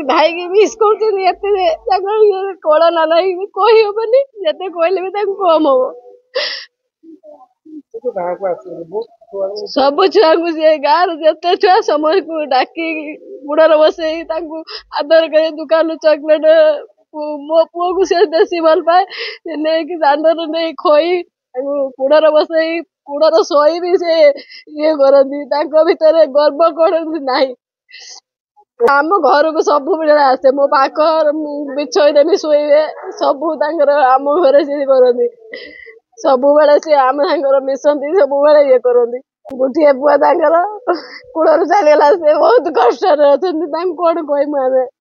भाई की मिस कर कड़ा ना नहीं कही हेनी जिते कहले भी कम हम सब छुआ को गाँव जिते छुआ समस्त को डाकी गुड़र बसई आदर करे दुकान चॉकलेट मो पुओ को से देसी भल पाए नहीं दांडर नहीं खोई गुड़र बसई गुड़र शई भी से ये करती भितर गर्व करती नहीं आम घर को सब बेले आसे मो पाख बिछईदेमी शुवे सब आम घर से करती सब बेले सी आम सागर मिशंती सब बेले ये करती गोटे पुआ कूलर चलीगला से बहुत कष्ट अच्छा कौन कहमु आम